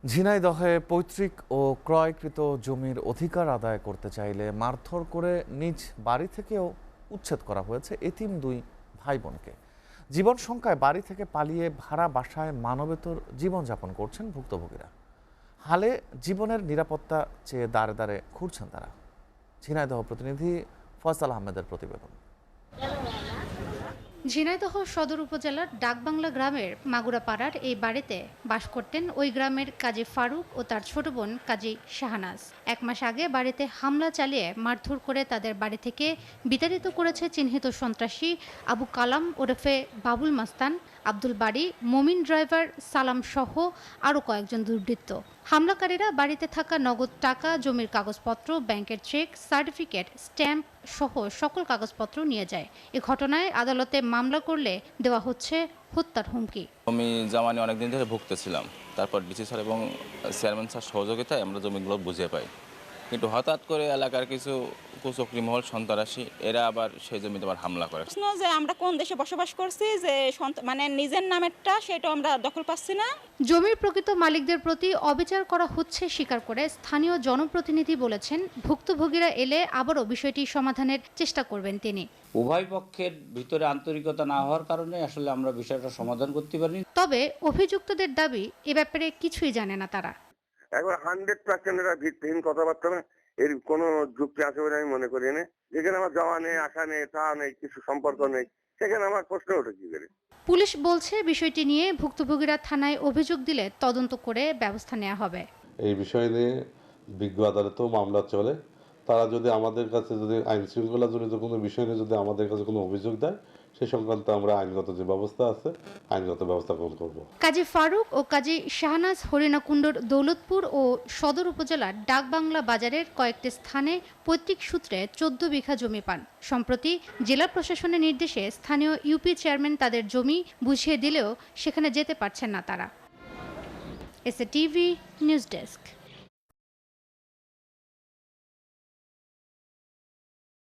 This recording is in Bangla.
ঝিনাইদহে পৈতৃক ও ক্রয়কৃত জমির অধিকার আদায় করতে চাইলে মারধর করে নিজ বাড়ি থেকেও উচ্ছেদ করা হয়েছে এতিম দুই ভাই বোনকে। জীবন সংকটে বাড়ি থেকে পালিয়ে ভাড়া বাসায় মানবেতর জীবনযাপন করছেন ভুক্তভোগীরা। হালে জীবনের নিরাপত্তা চেয়ে দাঁড়ে দাঁড়ে ঘুরছেন তারা। ঝিনাইদহ প্রতিনিধি ফয়সাল আহমেদের প্রতিবেদন। ঝিনাইদহ সদর উপজেলার ডাকবাংলা গ্রামের মাগুরাপাড়ার এই বাড়িতে বাস করতেন ওই গ্রামের কাজী ফারুক ও তার ছোট বোন কাজী শাহনাজ। 1 মাস আগে বাড়িতে হামলা চালিয়ে মারধর করে তাদের বাড়ি থেকে বিতাড়িত করেছে চিহ্নিত সন্ত্রাসী আবু কালাম ওরফে বাবুল মাস্তান, আব্দুল বাড়ি, মমিন ড্রাইভার সালাম সহ আরও কয়েকজন দুর্বৃত্ত। হামলাকারীরা বাড়িতে থাকা নগদ টাকা, জমির কাগজপত্র, ব্যাংকের চেক, সার্টিফিকেট, স্ট্যাম্প সহ সকল কাগজপত্র নিয়ে যায়। এ ঘটনায় আদালতে মামলা করলে দেওয়া হচ্ছে হত্যার হুমকি। আমি জামানি অনেকদিন ধরে ভুগতেছিলাম, তারপর ডিসি স্যার এবং চেয়ারম্যান স্যার সহযোগিতায় আমরা জমিগুলো বুঝে পাই। কিন্তু হঠাৎ করে এলাকার কিছু কুচক্রী মহল সন্ত্রাসী এরা আবার সেই জমিতে আবার হামলা করে। যে আমরা কোন দেশে বসবাস করছি, যে মানে নিজের নামেরটা সেটা আমরা দখল পাচ্ছি না। জমির প্রকৃত মালিকদের প্রতি অবিচার করা হচ্ছে স্বীকার করে স্থানীয় জনপ্রতিনিধি বলেছেন, ভুক্তভোগীরা এলে আবারও বিষয়টি সমাধানের চেষ্টা করবেন তিনি। উভয় পক্ষের ভিতরে আন্তরিকতা না হওয়ার কারণে আসলে আমরা বিষয়টা সমাধান করতে পারিনি। তবে অভিযুক্তদের দাবি, এ ব্যাপারে কিছুই জানে না তারা। একবার 100% এরা ভিত্তিহীন কথাবার্তা না, এর কোনো যুক্তি আছে বলে আমি মনে করি না। যেখানে আমার যাওয়া নেই, আসা নেই, তা নেই, কিছু সম্পর্ক নেই, সেখানে আমার প্রশ্ন ওঠে কি করে। পুলিশ বলছে বিষয়টি নিয়ে ভুক্তভোগীরা থানায় অভিযোগ দিলে তদন্ত করে ব্যবস্থা নেওয়া হবে। এই বিষয় নিয়ে বিজ্ঞ আদালতেও মামলা চলে। তারা যদি আমাদের কাছে যদি আইন শৃঙ্খলা জনিত কোনো বিষয় নিয়ে যদি আমাদের কাছে কোনো অভিযোগ দেয়, সে সংক্রান্ত আমরা আইনগত যে ব্যবস্থা আছে আইনগত ব্যবস্থা গ্রহণ করব। কাজী ফারুক ও কাজী শাহনাজ হরিণাকুণ্ডর দৌলতপুর ও সদর উপজেলার ডাকবাংলা বাজারের কয়েকটি স্থানে পৈতৃক সূত্রে 14 বিঘা জমি পান। সম্প্রতি জেলা প্রশাসনের নির্দেশে স্থানীয় ইউপি চেয়ারম্যান তাদের জমি বুঝিয়ে দিলেও সেখানে যেতে পারছেন না তারা। SA TV news desk.